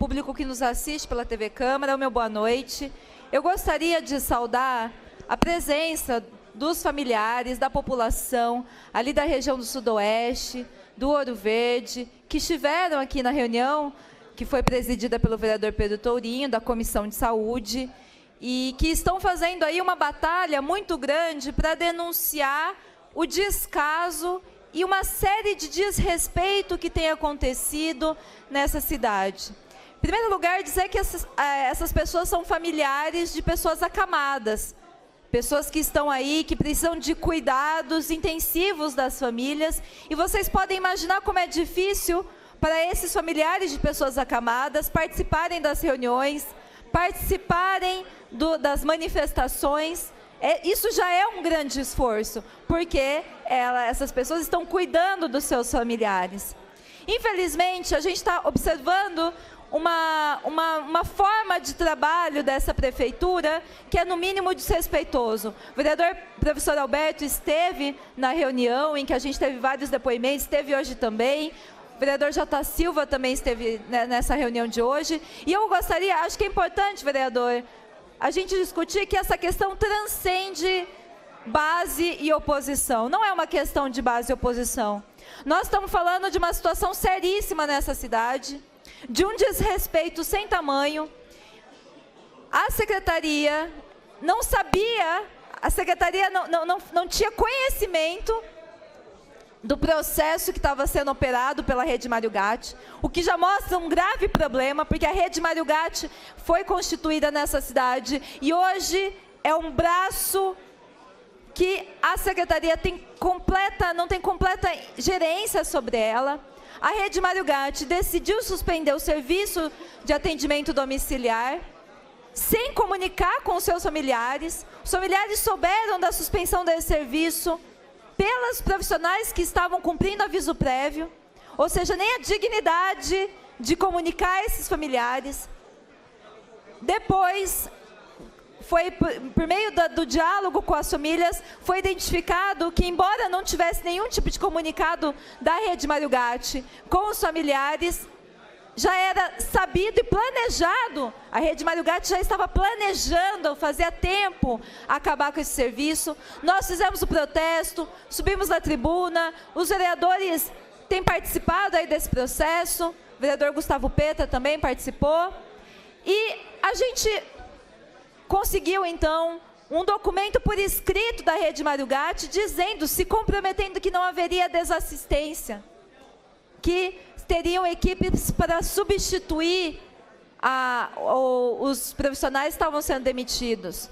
público que nos assiste pela TV Câmara, o meu boa noite. Eu gostaria de saudar a presença dos familiares, da população, ali da região do Sudoeste, do Ouro Verde, que estiveram aqui na reunião, que foi presidida pelo vereador Pedro Tourinho, da Comissão de Saúde, e que estão fazendo aí uma batalha muito grande para denunciar o descaso e uma série de desrespeito que tem acontecido nessa cidade. Em primeiro lugar, dizer que essas pessoas são familiares de pessoas acamadas, pessoas que estão aí, que precisam de cuidados intensivos das famílias, e vocês podem imaginar como é difícil para esses familiares de pessoas acamadas participarem das reuniões, participarem das manifestações. Isso já é um grande esforço, porque essas pessoas estão cuidando dos seus familiares. Infelizmente, a gente está observando uma forma de trabalho dessa prefeitura que é, no mínimo, desrespeitoso. O vereador professor Alberto esteve na reunião em que a gente teve vários depoimentos, esteve hoje também. O vereador J. Silva também esteve nessa reunião de hoje. E eu gostaria, acho que é importante, vereador, a gente discutir que essa questão transcende base e oposição. Não é uma questão de base e oposição. Nós estamos falando de uma situação seríssima nessa cidade, de um desrespeito sem tamanho. A secretaria não sabia, a secretaria não tinha conhecimento do processo que estava sendo operado pela Rede Mário Gatti, o que já mostra um grave problema, porque a Rede Mário Gatti foi constituída nessa cidade e hoje é um braço que a secretaria não tem completa gerência sobre ela. A Rede Mário Gatti decidiu suspender o serviço de atendimento domiciliar, sem comunicar com os seus familiares. Os familiares souberam da suspensão desse serviço pelas profissionais que estavam cumprindo aviso prévio, ou seja, nem a dignidade de comunicar esses familiares. Depois, por meio do diálogo com as famílias, foi identificado que, embora não tivesse nenhum tipo de comunicado da Rede Mário Gatti com os familiares, já era sabido e planejado, a Rede Mário Gatti já estava planejando, fazia tempo, acabar com esse serviço. Nós fizemos o protesto, subimos na tribuna, os vereadores têm participado aí desse processo, o vereador Gustavo Peta também participou, e a gente conseguiu, então, um documento por escrito da Rede Mário Gatti, dizendo, se comprometendo que não haveria desassistência, que teriam equipes para substituir os profissionais que estavam sendo demitidos.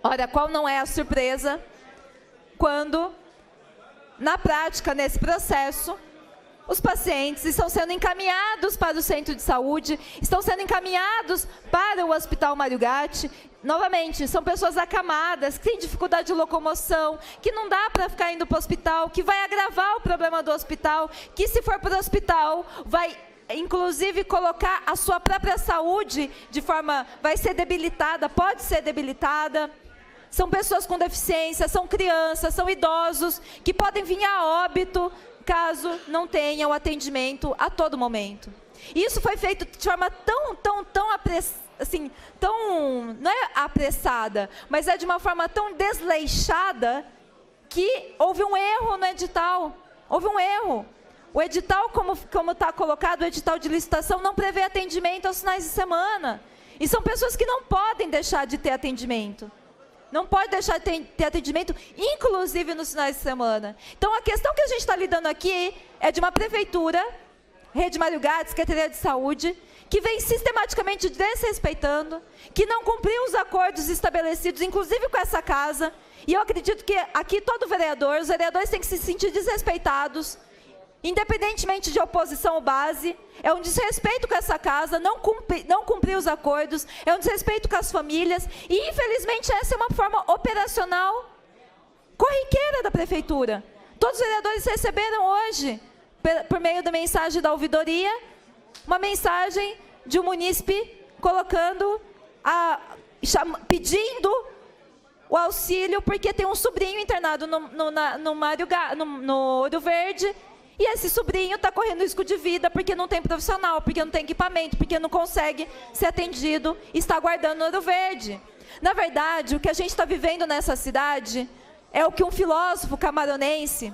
Ora, qual não é a surpresa quando, na prática, nesse processo, os pacientes estão sendo encaminhados para o centro de saúde, estão sendo encaminhados para o Hospital Mário Gatti. Novamente, são pessoas acamadas, que têm dificuldade de locomoção, que não dá para ficar indo para o hospital, que vai agravar o problema do hospital, que, se for para o hospital, vai, inclusive, colocar a sua própria saúde vai ser debilitada, pode ser debilitada. São pessoas com deficiência, são crianças, são idosos, que podem vir a óbito, caso não tenham atendimento a todo momento. Isso foi feito de forma tão não é apressada, mas é de uma forma tão desleixada que houve um erro no edital. Houve um erro. O edital, como está colocado, o edital de licitação não prevê atendimento aos finais de semana. E são pessoas que não podem deixar de ter atendimento. Não pode deixar de ter atendimento, inclusive nos finais de semana. Então, a questão que a gente está lidando aqui é de uma prefeitura, Rede Mário Gatti, Secretaria de Saúde, que vem sistematicamente desrespeitando, que não cumpriu os acordos estabelecidos, inclusive com essa casa. E eu acredito que aqui os vereadores têm que se sentir desrespeitados, independentemente de oposição ou base. É um desrespeito com essa casa, não cumprir os acordos, é um desrespeito com as famílias, e, infelizmente, essa é uma forma operacional corriqueira da prefeitura. Todos os vereadores receberam hoje, por meio da mensagem da ouvidoria, uma mensagem de um munícipe pedindo o auxílio, porque tem um sobrinho internado no Ouro Verde, E esse sobrinho está correndo risco de vida porque não tem profissional, porque não tem equipamento, porque não consegue ser atendido e está aguardando no Ouro Verde. Na verdade, o que a gente está vivendo nessa cidade é o que um filósofo camaronense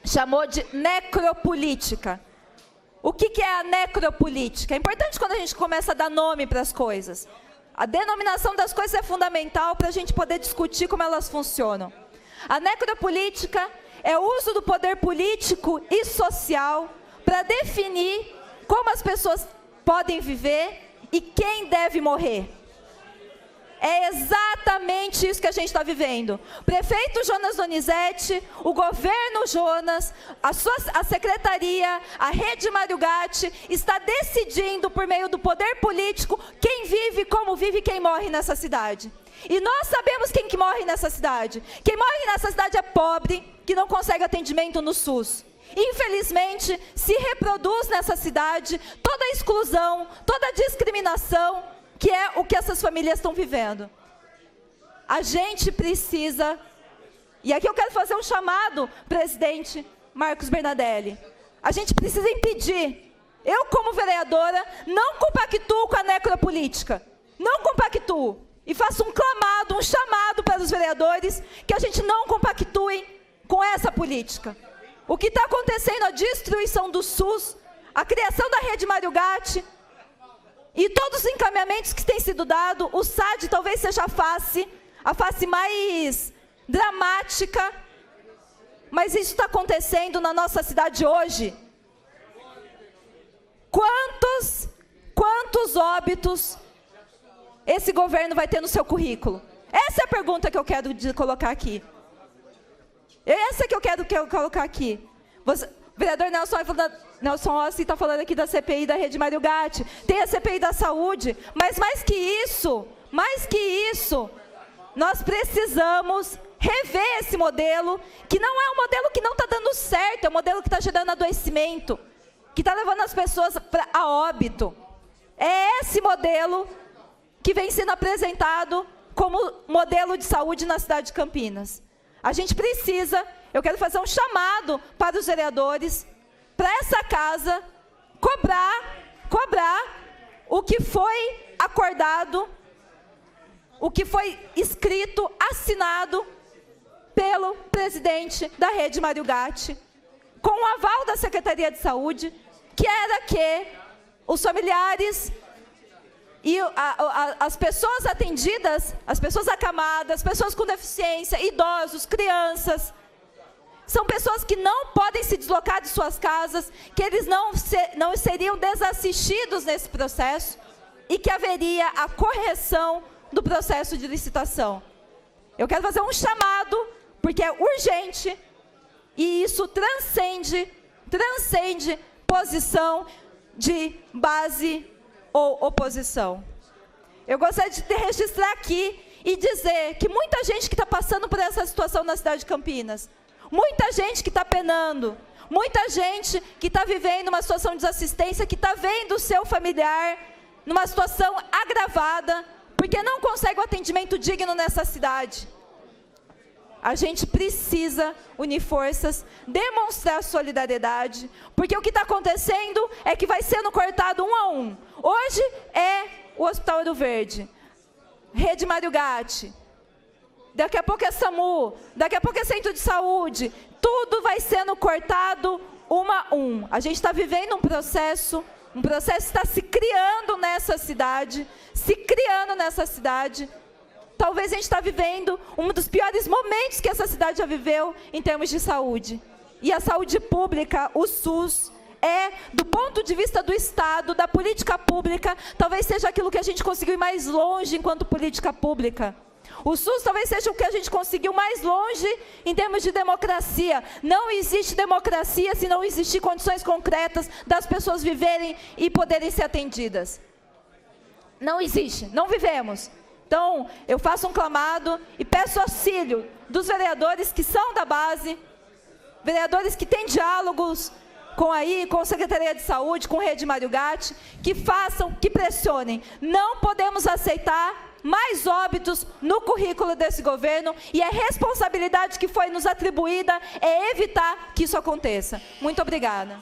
chamou de necropolítica. O que é a necropolítica? É importante quando a gente começa a dar nome para as coisas. A denominação das coisas é fundamental para a gente poder discutir como elas funcionam. A necropolítica é o uso do poder político e social para definir como as pessoas podem viver e quem deve morrer. É exatamente isso que a gente está vivendo. O prefeito Jonas Donizete, o governo Jonas, a secretaria, a rede Mário Gatti está decidindo por meio do poder político quem vive, como vive e quem morre nessa cidade. E nós sabemos quem que morre nessa cidade. Quem morre nessa cidade é pobre, que não consegue atendimento no SUS. Infelizmente, se reproduz nessa cidade toda a exclusão, toda a discriminação, que é o que essas famílias estão vivendo. A gente precisa, e aqui eu quero fazer um chamado, presidente Marcos Bernadelli, a gente precisa impedir, eu como vereadora, não compactuo com a necropolítica, não compactuo, e faço um clamado, um chamado para os vereadores, que a gente não compactuem com essa política. O que está acontecendo, a destruição do SUS, a criação da rede Mário Gatti, e todos os encaminhamentos que têm sido dados, o SAD talvez seja a face mais dramática, mas isso está acontecendo na nossa cidade hoje. Quantos óbitos esse governo vai ter no seu currículo? Essa é a pergunta que eu quero colocar aqui. Essa que eu quero colocar aqui. O vereador Nelson Rossi está falando aqui da CPI da rede Mário Gatti, tem a CPI da saúde, mas mais que isso, nós precisamos rever esse modelo, que não é um modelo que não está dando certo, é um modelo que está gerando adoecimento, que está levando as pessoas a óbito. É esse modelo que vem sendo apresentado como modelo de saúde na cidade de Campinas. A gente precisa, eu quero fazer um chamado para os vereadores, para essa casa, cobrar o que foi acordado, o que foi escrito, assinado pelo presidente da rede Mário Gatti, com o aval da Secretaria de Saúde, que era que os familiares e as pessoas atendidas, as pessoas acamadas, as pessoas com deficiência, idosos, crianças, são pessoas que não podem se deslocar de suas casas, que eles não seriam desassistidos nesse processo e que haveria a correção do processo de licitação. Eu quero fazer um chamado, porque é urgente e isso transcende posição de base ou oposição. Eu gostaria de registrar aqui e dizer que muita gente que está passando por essa situação na cidade de Campinas, muita gente que está penando, muita gente que está vivendo uma situação de desassistência, que está vendo o seu familiar numa situação agravada, porque não consegue o atendimento digno nessa cidade. A gente precisa unir forças, demonstrar solidariedade, porque o que está acontecendo é que vai sendo cortado um a um. Hoje é o Hospital Ouro Verde, Rede Mário Gatti, daqui a pouco é SAMU, daqui a pouco é Centro de Saúde, tudo vai sendo cortado um a um. A gente está vivendo um processo está se criando nessa cidade, Talvez a gente está vivendo um dos piores momentos que essa cidade já viveu em termos de saúde. E a saúde pública, o SUS, do ponto de vista do Estado, da política pública, talvez seja aquilo que a gente conseguiu ir mais longe enquanto política pública. O SUS talvez seja o que a gente conseguiu mais longe em termos de democracia. Não existe democracia se não existir condições concretas das pessoas viverem e poderem ser atendidas. Não existe, não vivemos. Então, eu faço um clamado e peço auxílio dos vereadores que são da base, vereadores que têm diálogos com a Secretaria de Saúde, com a Rede Mário Gatti, que façam, que pressionem. Não podemos aceitar mais óbitos no currículo desse governo, e a responsabilidade que foi nos atribuída é evitar que isso aconteça. Muito obrigada.